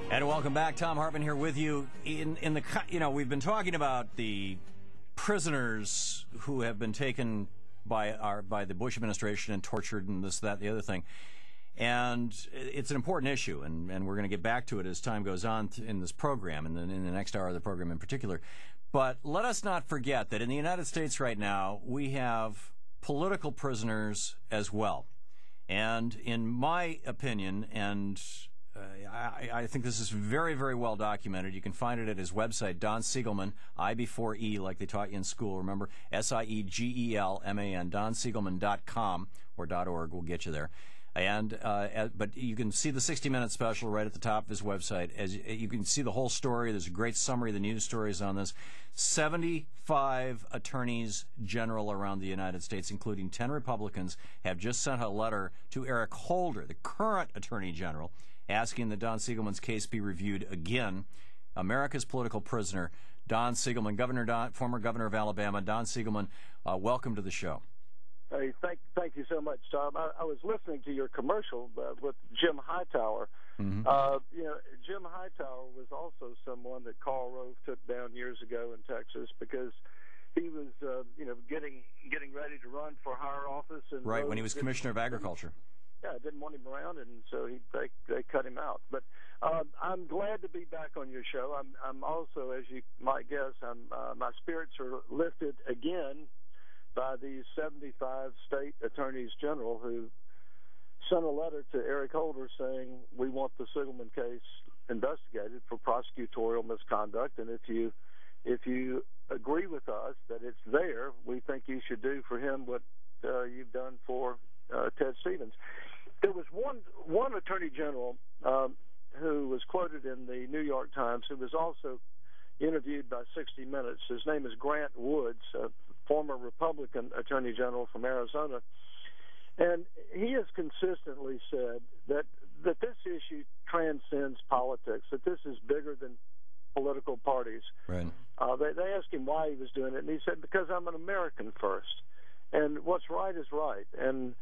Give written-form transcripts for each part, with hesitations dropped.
And welcome back. Thom Hartmann here with you. We've been talking about the prisoners who have been taken by the Bush administration and tortured and this, that, and the other thing. And it's an important issue, and we're going to get back to it as time goes on in this program, and then in the next hour of the program in particular. But let us not forget that in the United States right now, we have political prisoners as well. And in my opinion, and I think this is very, very well documented. You can find it at his website, Don Siegelman, I before E, like they taught you in school. Remember, Siegelman, DonSiegelman.com or .org will get you there. And but you can see the 60-minute special right at the top of his website. As you can see the whole story. There's a great summary of the news stories on this. 75 attorneys general around the United States, including 10 Republicans, have just sent a letter to Eric Holder, the current attorney general, asking that Don Siegelman's case be reviewed again. America's political prisoner, Don Siegelman, former governor of Alabama. Don Siegelman, welcome to the show. Hey, thank you so much, Tom. I was listening to your commercial with Jim Hightower. Mm-hmm. Jim Hightower was also someone that Karl Rove took down years ago in Texas because he was, getting ready to run for higher office. And right, Rove when he was Commissioner of Agriculture. Yeah, didn't want him around, and so they cut him out. But I'm glad to be back on your show. I'm also, as you might guess, my spirits are lifted again by these 75 state attorneys general who sent a letter to Eric Holder saying we want the Siegelman case investigated for prosecutorial misconduct, and if you agree with us that it's there, we think you should do for him what you've done for Ted Stevens. There was one attorney general who was quoted in the New York Times who was also interviewed by 60 Minutes. His name is Grant Woods, a former Republican attorney general from Arizona. And he has consistently said that this issue transcends politics, that this is bigger than political parties. Right. They asked him why he was doing it, and he said, because I'm an American first. And what's right is right. And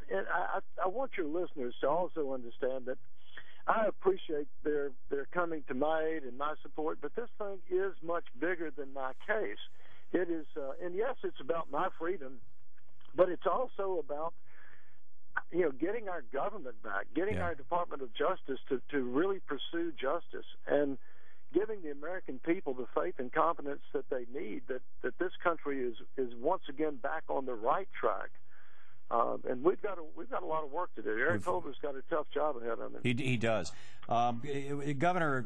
and I want your listeners to also understand that I appreciate their coming to my aid and my support, but this thing is much bigger than my case. It is, and yes, it's about my freedom, but it's also about, getting our government back, getting our Department of Justice to really pursue justice, and giving the American people the faith and confidence that they need, that this country is once again back on the right track. And we've got a lot of work to do. Eric Holder's got a tough job ahead of him. He does. Governor,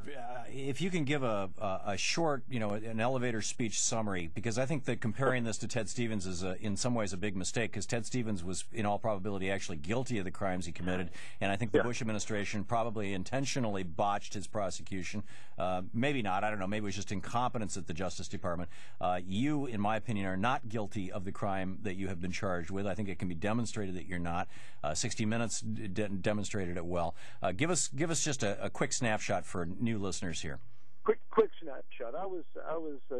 if you can give a short, an elevator speech summary, because I think that comparing this to Ted Stevens is in some ways a big mistake, because Ted Stevens was in all probability actually guilty of the crimes he committed, and I think the Bush administration probably intentionally botched his prosecution. Maybe not. I don't know. Maybe it was just incompetence at the Justice Department. You, in my opinion, are not guilty of the crime that you have been charged with. I think it can be demonstrated that you're not. 60 Minutes demonstrated it well. Give us just a quick snapshot for new listeners here. Quick snapshot. I was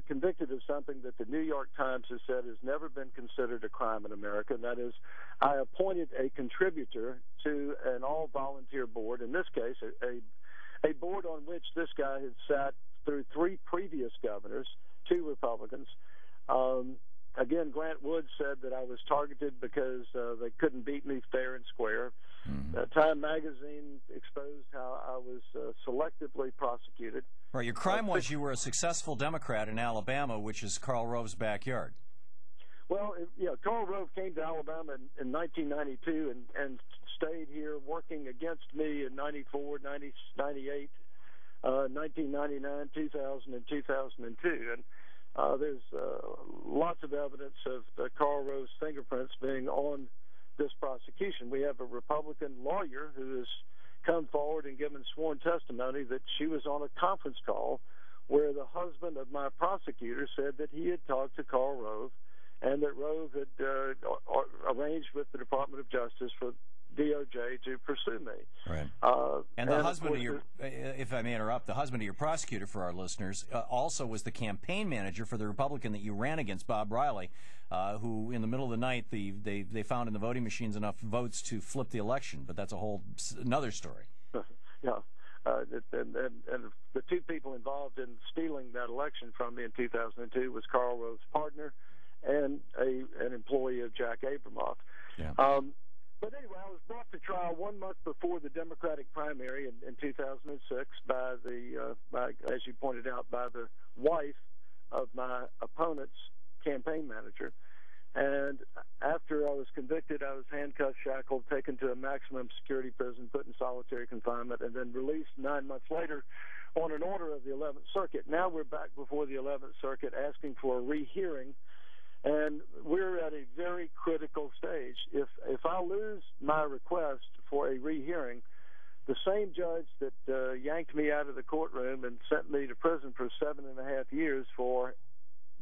convicted of something that the New York Times has said has never been considered a crime in America, and that is I appointed a contributor to an all-volunteer board, in this case a board on which this guy had sat through 3 previous governors, 2 Republicans. Again, Grant Woods said that I was targeted because they couldn't beat me fair and square. Mm-hmm. Time magazine exposed how I was selectively prosecuted. Right. Your crime was you were a successful Democrat in Alabama, which is Karl Rove's backyard. Well, Karl Rove came to Alabama in 1992 and stayed here working against me in 94, 90, 98, 1999, 2000, and 2002. And there's lots of evidence of Karl Rove's fingerprints being on this prosecution. We have a Republican lawyer who has come forward and given sworn testimony that she was on a conference call where the husband of my prosecutor said that he had talked to Karl Rove and that Rove had arranged with the Department of Justice for DOJ to pursue me. Right. And the husband of your, if I may interrupt, the husband of your prosecutor, for our listeners, also was the campaign manager for the Republican that you ran against, Bob Riley, who in the middle of the night they found in the voting machines enough votes to flip the election. But that's another story. and the two people involved in stealing that election from me in 2002 was Karl Rove's partner and an employee of Jack Abramoff. Yeah. But anyway, I was brought to trial 1 month before the Democratic primary in 2006 by as you pointed out, by the wife of my opponent's campaign manager. And after I was convicted, I was handcuffed, shackled, taken to a maximum security prison, put in solitary confinement, and then released 9 months later on an order of the 11th Circuit. Now we're back before the 11th Circuit asking for a rehearing, and we're at a very critical stage. If I lose my request for a rehearing, the same judge that yanked me out of the courtroom and sent me to prison for 7.5 years for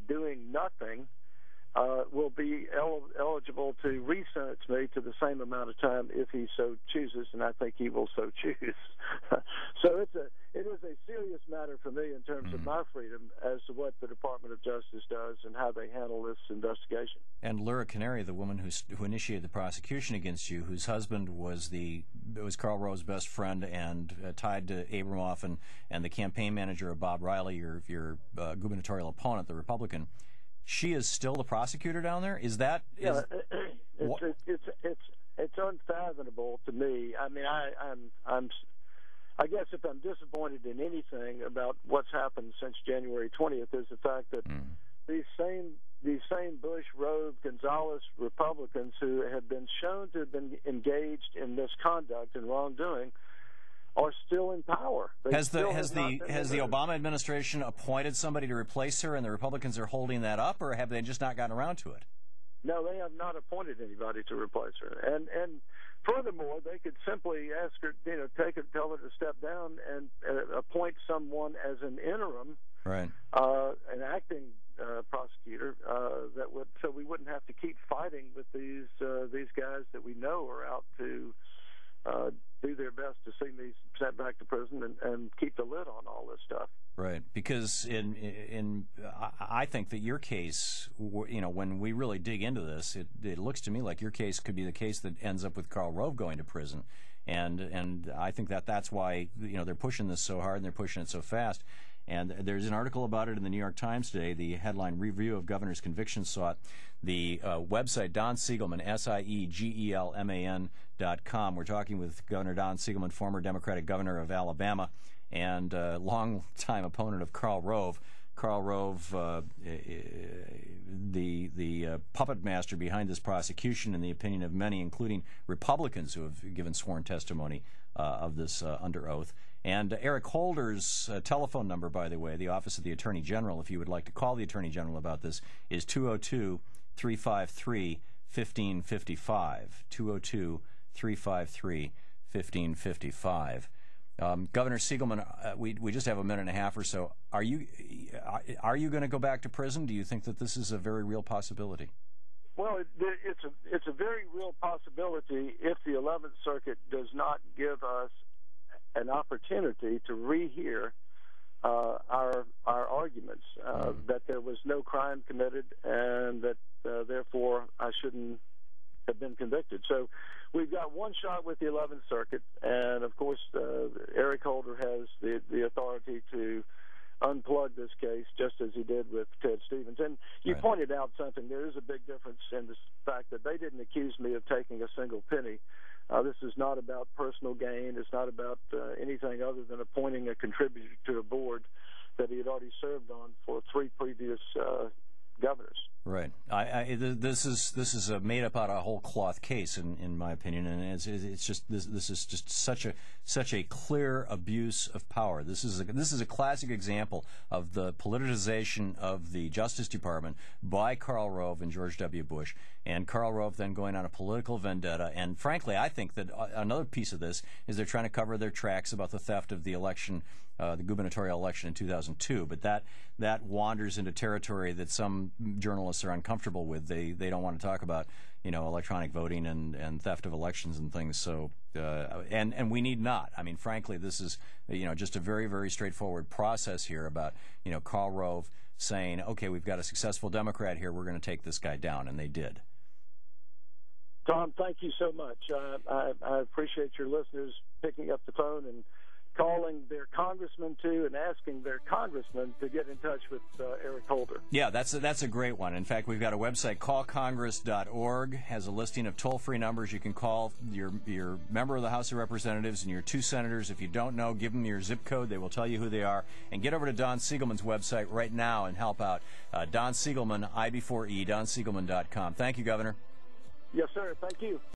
doing nothing will be eligible to re-sentence me to the same amount of time if he so chooses, and I think he will so choose. So it is a serious matter for me in terms of my freedom as to what the Department of Justice does and how they handle this investigation. And Laura Canary, the woman who initiated the prosecution against you, whose husband was Karl Rove's best friend and tied to Abramoff and the campaign manager of Bob Riley, your gubernatorial opponent, the Republican. She is still the prosecutor down there? Is that? Yeah, it's unfathomable to me. I mean, I guess if I'm disappointed in anything about what's happened since January 20th is the fact that these same Bush, Rove, Gonzalez Republicans who have been shown to have been engaged in misconduct and wrongdoing are still in power. Has the Obama administration appointed somebody to replace her, and the Republicans are holding that up, or have they just not gotten around to it? No, they have not appointed anybody to replace her. And furthermore, they could simply ask her, tell her to step down and appoint someone as an interim, right? An acting prosecutor so we wouldn't have to keep fighting with these guys that we know are out to do their best to see me sent back to prison and keep the lid on all this stuff. Right, because I think that your case, when we really dig into this, it looks to me like your case could be the case that ends up with Karl Rove going to prison, and I think that's why they're pushing this so hard and they're pushing it so fast. And there's an article about it in the New York Times today. The headline, Review of Governor's Conviction Sought. The website, Don Siegelman, SIEGELMAN.com. We're talking with Governor Don Siegelman, former Democratic governor of Alabama and longtime opponent of Karl Rove. Karl Rove, the puppet master behind this prosecution, in the opinion of many, including Republicans who have given sworn testimony of this under oath. And Eric Holder's telephone number, by the way, the Office of the Attorney General, if you would like to call the Attorney General about this, is 202-353-1555. 202-353-1555. Governor Siegelman, we just have a minute and a half or so. Are you going to go back to prison? Do you think that this is a very real possibility? Well, it's a very real possibility if the 11th Circuit does not give us an opportunity to rehear our arguments that there was no crime committed and that therefore I shouldn't have been convicted. So we've got one shot with the 11th Circuit, and of course Eric Holder has the authority to unplug this case just as he did with Ted Stevens. And you pointed out something. There is a big difference in the fact that they didn't accuse me of taking a single penny. This is not about personal gain. It's not about anything other than appointing a contributor to a board that he had already served on for 3 previous governors. Right. This is a made up out of a whole cloth case, in my opinion, and it's just this is just such a clear abuse of power. This is a classic example of the politicization of the Justice Department by Karl Rove and George W. Bush, and Karl Rove then going on a political vendetta. And frankly, I think that another piece of this is they're trying to cover their tracks about the theft of the election. The gubernatorial election in 2002, but that wanders into territory that some journalists are uncomfortable with. They don't want to talk about electronic voting and theft of elections and things. So and we need not. I mean, frankly, this is just a very, very straightforward process here about Karl Rove saying, okay, we've got a successful Democrat here, we're going to take this guy down, and they did. Tom, thank you so much. I appreciate your listeners picking up the phone and calling their congressman to and asking their congressman to get in touch with Eric Holder. Yeah, that's a great one. In fact, we've got a website, callcongress.org, has a listing of toll-free numbers you can call your member of the House of Representatives and your 2 senators. If you don't know, give them your zip code. They will tell you who they are. And get over to Don Siegelman's website right now and help out. Don Siegelman, I before E, donsiegelman.com. Thank you, Governor. Yes, sir. Thank you.